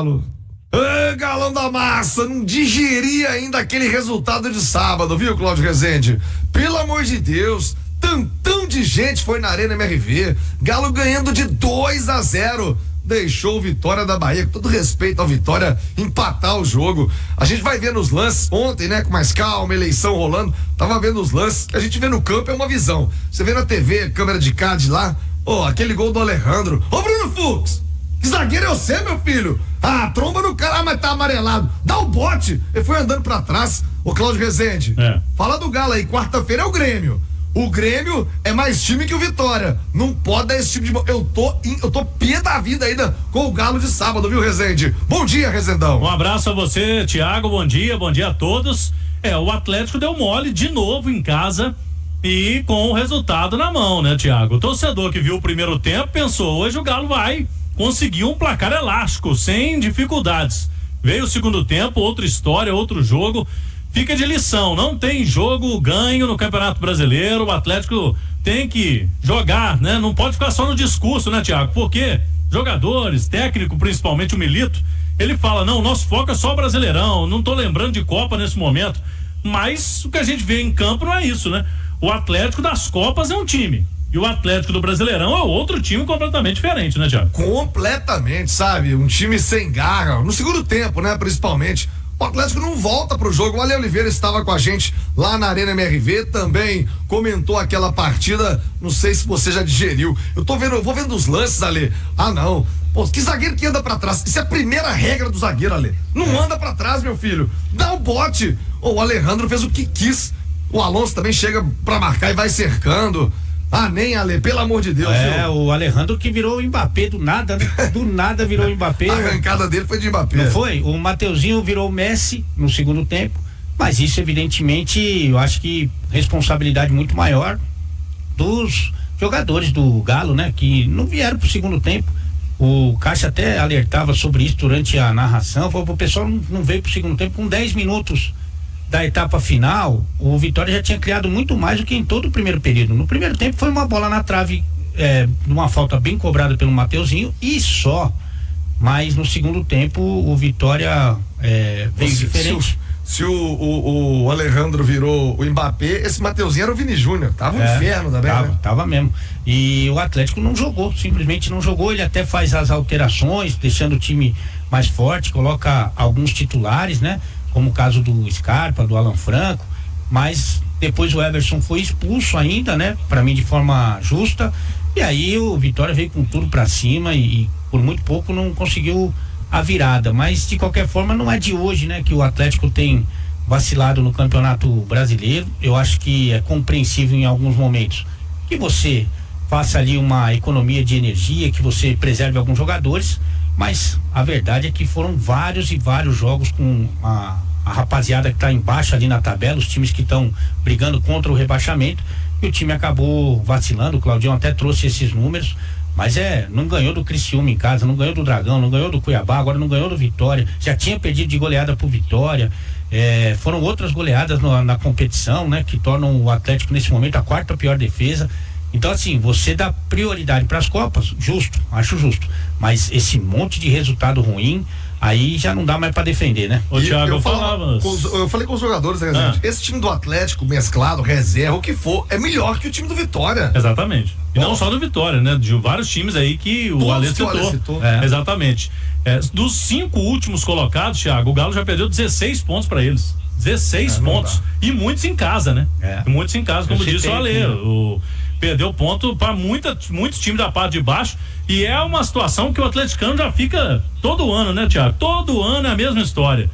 Galo. Ê, Galão da Massa, não digeri ainda aquele resultado de sábado, viu, Cláudio Rezende? Pelo amor de Deus, tantão de gente foi na Arena MRV, Galo ganhando de 2-0. Deixou o Vitória da Bahia, com todo respeito ao Vitória, empatar o jogo. A gente vai ver nos lances ontem, né, com mais calma, eleição rolando, tava vendo os lances, que a gente vê no campo é uma visão. Você vê na TV, câmera de cá, de lá, aquele gol do Alejandro. Bruno Fux, que zagueiro é você, meu filho? Tromba no cara, mas tá amarelado. Dá o bote. Ele foi andando pra trás. Cláudio Rezende, fala do Galo aí, quarta-feira é o Grêmio. O Grêmio é mais time que o Vitória. Não pode dar esse tipo de... Eu tô pé da vida ainda com o Galo de sábado, viu, Rezende? Bom dia, Rezendão. Um abraço a você, Thiago. Bom dia a todos. O Atlético deu mole de novo em casa e com o resultado na mão, né, Thiago? O torcedor que viu o primeiro tempo pensou, hoje o Galo vai conseguir um placar elástico, sem dificuldades. Veio o segundo tempo, outra história, outro jogo. Fica de lição, não tem jogo ganho no Campeonato Brasileiro, o Atlético tem que jogar, né? Não pode ficar só no discurso, né, Thiago? Porque jogadores, técnico, principalmente o Milito, ele fala, não, nosso foco é só Brasileirão, não tô lembrando de Copa nesse momento, mas o que a gente vê em campo não é isso, né? O Atlético das Copas é um time, e o Atlético do Brasileirão é outro time completamente diferente, né, Thiago? Completamente, sabe? Um time sem garra, no segundo tempo, né, principalmente. O Atlético não volta pro jogo. O Ale Oliveira estava com a gente lá na Arena MRV, também comentou aquela partida. Não sei se você já digeriu. Eu vou vendo os lances, Ale. Não. Pô, que zagueiro que anda pra trás? Isso é a primeira regra do zagueiro, Ale. Não anda pra trás, meu filho. Dá o bote. O Alejandro fez o que quis. O Alonso também chega pra marcar e vai cercando. Nem, Ale, pelo amor de Deus. O Alejandro que virou o Mbappé do nada, né? Do nada virou o Mbappé. A arrancada dele foi de Mbappé. Não foi? O Mateuzinho virou o Messi no segundo tempo, mas isso evidentemente, eu acho que responsabilidade muito maior dos jogadores do Galo, né? Que não vieram pro segundo tempo. O Cássio até alertava sobre isso durante a narração, falou pro pessoal não veio pro segundo tempo com 10 minutos da etapa final, o Vitória já tinha criado muito mais do que em todo o primeiro período. No primeiro tempo foi uma bola na trave, numa falta bem cobrada pelo Mateuzinho e só, mas no segundo tempo o Vitória veio diferente. Se o Alejandro virou o Mbappé, esse Mateuzinho era o Vini Júnior, tava um inferno também, né? Tava mesmo, e o Atlético não jogou, simplesmente não jogou. Ele até faz as alterações, deixando o time mais forte, coloca alguns titulares, né? Como o caso do Scarpa, do Alan Franco, mas depois o Everson foi expulso ainda, né? Pra mim de forma justa, e aí o Vitória veio com tudo pra cima e por muito pouco não conseguiu a virada, mas de qualquer forma não é de hoje, né? Que o Atlético tem vacilado no Campeonato Brasileiro. Eu acho que é compreensível em alguns momentos que você faça ali uma economia de energia, que você preserve alguns jogadores, mas a verdade é que foram vários e vários jogos com a rapaziada que está embaixo ali na tabela, os times que estão brigando contra o rebaixamento, e o time acabou vacilando. O Claudião até trouxe esses números, mas não ganhou do Criciúma em casa, não ganhou do Dragão, não ganhou do Cuiabá, agora não ganhou do Vitória, já tinha perdido de goleada pro Vitória. Foram outras goleadas na competição, né, que tornam o Atlético nesse momento a quarta pior defesa. Então, assim, você dá prioridade para as Copas, justo, acho justo, mas esse monte de resultado ruim, aí já não dá mais para defender, né? Ô, Thiago, eu falei com os jogadores, né, esse time do Atlético, mesclado, reserva, o que for, é melhor que o time do Vitória. Exatamente. E não só do Vitória, né? De vários times aí que o Ale citou. Exatamente. Dos 5 últimos colocados, Thiago, o Galo já perdeu 16 pontos para eles. 16 pontos. E muitos em casa, né? Muitos em casa, como disse o Ale. Perdeu ponto para muitos times da parte de baixo, e é uma situação que o atleticano já fica todo ano, né, Thiago? Todo ano é a mesma história.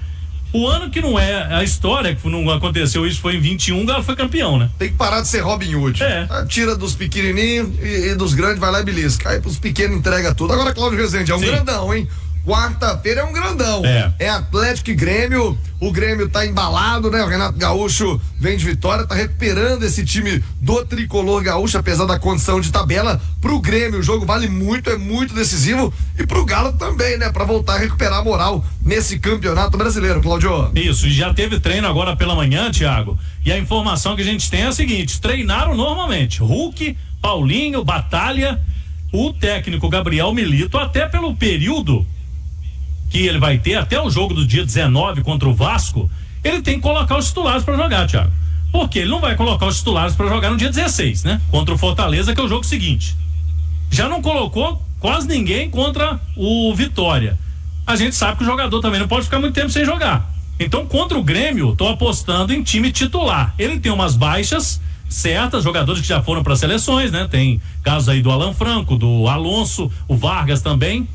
O ano que não é a história, que não aconteceu isso, foi em 21, o Galo foi campeão, né? Tem que parar de ser Robin Hood. Tira dos pequenininhos e dos grandes vai lá e belisca. Aí pros pequenos entrega tudo. Agora, Cláudio Rezende, é um grandão, hein? Quarta-feira é um grandão. É Atlético e Grêmio. O Grêmio tá embalado, né? O Renato Gaúcho vem de Vitória, tá recuperando esse time do tricolor gaúcho, apesar da condição de tabela. Pro Grêmio o jogo vale muito, é muito decisivo. E pro Galo também, né? Pra voltar a recuperar a moral nesse campeonato brasileiro, Claudio. Isso, e já teve treino agora pela manhã, Thiago. E a informação que a gente tem é a seguinte: treinaram normalmente. Hulk, Paulinho, Batalha, o técnico Gabriel Milito, até pelo período que ele vai ter até o jogo do dia 19 contra o Vasco, ele tem que colocar os titulares para jogar, Thiago. Porque ele não vai colocar os titulares para jogar no dia 16, né? Contra o Fortaleza, que é o jogo seguinte. Já não colocou quase ninguém contra o Vitória. A gente sabe que o jogador também não pode ficar muito tempo sem jogar. Então, contra o Grêmio, tô apostando em time titular. Ele tem umas baixas certas, jogadores que já foram para seleções, né? Tem casos aí do Alan Franco, do Alonso, o Vargas também.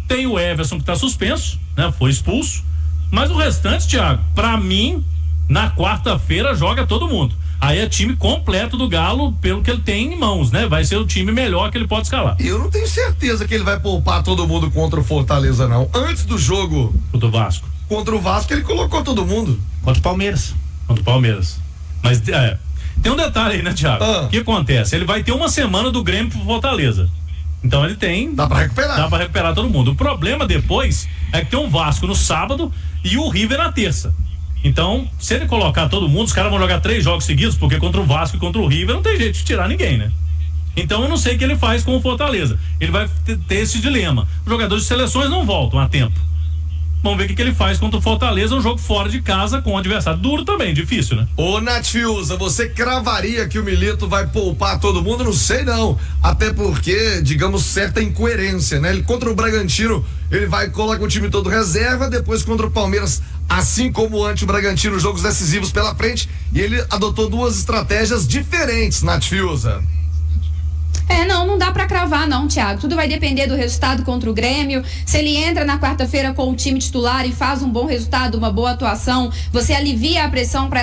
Tem o Everson que tá suspenso, né? Foi expulso. Mas o restante, Thiago, pra mim, na quarta-feira joga todo mundo. Aí é time completo do Galo, pelo que ele tem em mãos, né? Vai ser o time melhor que ele pode escalar. Eu não tenho certeza que ele vai poupar todo mundo contra o Fortaleza, não. Antes do jogo Do Vasco. contra o Vasco, ele colocou todo mundo. Contra o Palmeiras. Contra o Palmeiras. Mas tem um detalhe aí, né, Thiago? O que acontece? Ele vai ter uma semana do Grêmio pro Fortaleza. Então ele tem. Dá pra recuperar. Dá pra recuperar todo mundo. O problema depois é que tem um Vasco no sábado e o River na terça. Então, se ele colocar todo mundo, os caras vão jogar 3 jogos seguidos, porque contra o Vasco e contra o River não tem jeito de tirar ninguém, né? Então eu não sei o que ele faz com o Fortaleza. Ele vai ter esse dilema. Os jogadores de seleções não voltam a tempo. Vamos ver o que ele faz contra o Fortaleza, um jogo fora de casa com um adversário duro também, difícil, né? Ô, Nath Fiuza, você cravaria que o Milito vai poupar todo mundo? Não sei não, até porque, digamos, certa incoerência, né? Ele contra o Bragantino, ele vai colocar o time todo reserva, depois contra o Palmeiras, assim como ante o Bragantino, jogos decisivos pela frente, e ele adotou 2 estratégias diferentes, Nath Fiuza. Não dá pra cravar não, Thiago. Tudo vai depender do resultado contra o Grêmio. Se ele entra na quarta-feira com o time titular e faz um bom resultado, uma boa atuação, você alivia a pressão pra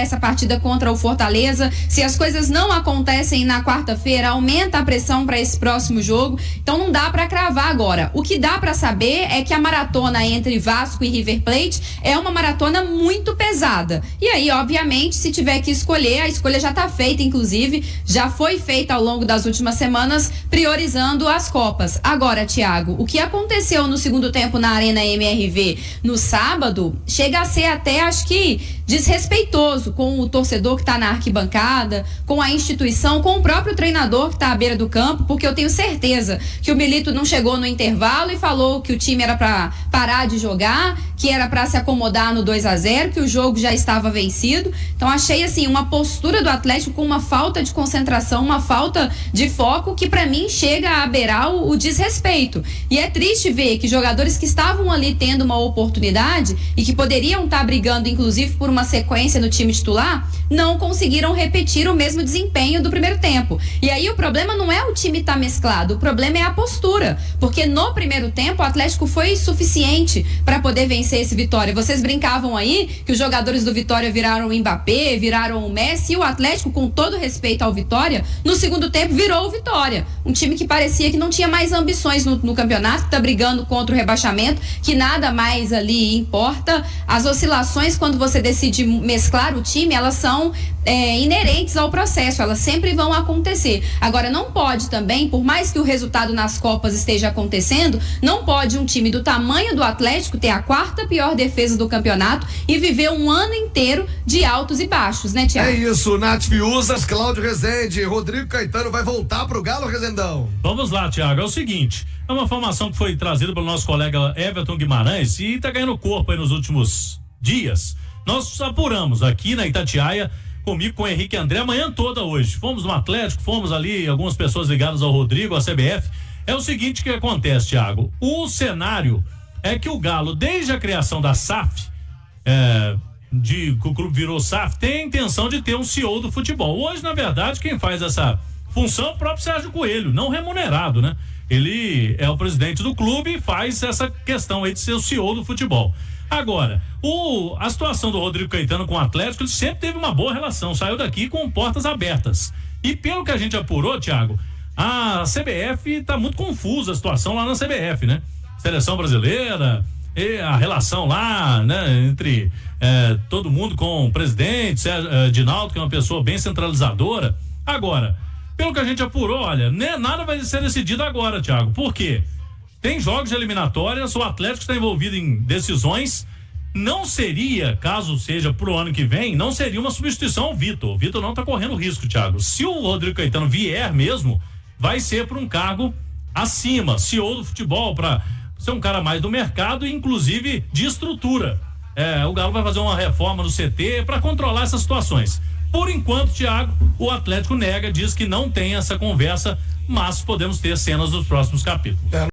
essa partida contra o Fortaleza. Se as coisas não acontecem na quarta-feira, aumenta a pressão pra esse próximo jogo. Então não dá pra cravar agora. O que dá pra saber é que a maratona entre Vasco e River Plate é uma maratona muito pesada. E aí, obviamente, se tiver que escolher, a escolha já tá feita, inclusive, já foi feita ao longo das últimas semanas, priorizando as Copas. Agora, Thiago, o que aconteceu no segundo tempo na Arena MRV no sábado chega a ser até, acho que, desrespeitoso com o torcedor que está na arquibancada, com a instituição, com o próprio treinador que está à beira do campo, porque eu tenho certeza que o Milito não chegou no intervalo e falou que o time era para parar de jogar, que era para se acomodar no 2-0, que o jogo já estava vencido. Então achei assim uma postura do Atlético com uma falta de concentração, uma falta de foco que para mim chega a beirar o desrespeito. E é triste ver que jogadores que estavam ali tendo uma oportunidade e que poderiam estar brigando inclusive por uma sequência no time titular, não conseguiram repetir o mesmo desempenho do primeiro tempo. E aí o problema não é o time estar mesclado, o problema é a postura, porque no primeiro tempo o Atlético foi suficiente para poder vencer esse Vitória. Vocês brincavam aí que os jogadores do Vitória viraram o Mbappé, viraram o Messi, e o Atlético, com todo respeito ao Vitória, no segundo tempo virou o Vitória. Um time que parecia que não tinha mais ambições no campeonato, que tá brigando contra o rebaixamento, que nada mais ali importa. As oscilações, quando você decide mesclar o time, elas são inerentes ao processo, elas sempre vão acontecer. Agora, não pode também, por mais que o resultado nas Copas esteja acontecendo, não pode um time do tamanho do Atlético ter a 4ª pior defesa do campeonato e viver um ano inteiro de altos e baixos, né, Thiago? É isso, Nath Fiuzas, Cláudio Rezende, Rodrigo Caetano vai voltar pro Galo, Rezendão? Vamos lá, Thiago, é o seguinte, é uma informação que foi trazida pelo nosso colega Everton Guimarães e tá ganhando corpo aí nos últimos dias. Nós apuramos aqui na Itatiaia, comigo, com o Henrique André, a manhã toda hoje. Fomos no Atlético, fomos ali, algumas pessoas ligadas ao Rodrigo, à CBF. É o seguinte que acontece, Thiago. O cenário é que o Galo, desde a criação da SAF, que o clube virou SAF, tem a intenção de ter um CEO do futebol. Hoje, na verdade, quem faz essa função é o próprio Sérgio Coelho, não remunerado, né? Ele é o presidente do clube e faz essa questão aí de ser o CEO do futebol. Agora, a situação do Rodrigo Caetano com o Atlético, ele sempre teve uma boa relação, saiu daqui com portas abertas. E pelo que a gente apurou, Thiago, a CBF tá muito confusa a situação lá na CBF, né? Seleção brasileira, e a relação lá, né, entre todo mundo com o presidente, Dinaldo, que é uma pessoa bem centralizadora. Agora, pelo que a gente apurou, olha, nada vai ser decidido agora, Thiago. Por quê? Tem jogos de eliminatórias, o Atlético está envolvido em decisões. Não seria, caso seja pro ano que vem, não seria uma substituição ao Vitor. O Vitor não está correndo risco, Thiago. Se o Rodrigo Caetano vier mesmo, vai ser por um cargo acima, CEO do futebol, para ser um cara mais do mercado, inclusive de estrutura. O Galo vai fazer uma reforma no CT para controlar essas situações. Por enquanto, Thiago, o Atlético nega, diz que não tem essa conversa, mas podemos ter cenas nos próximos capítulos.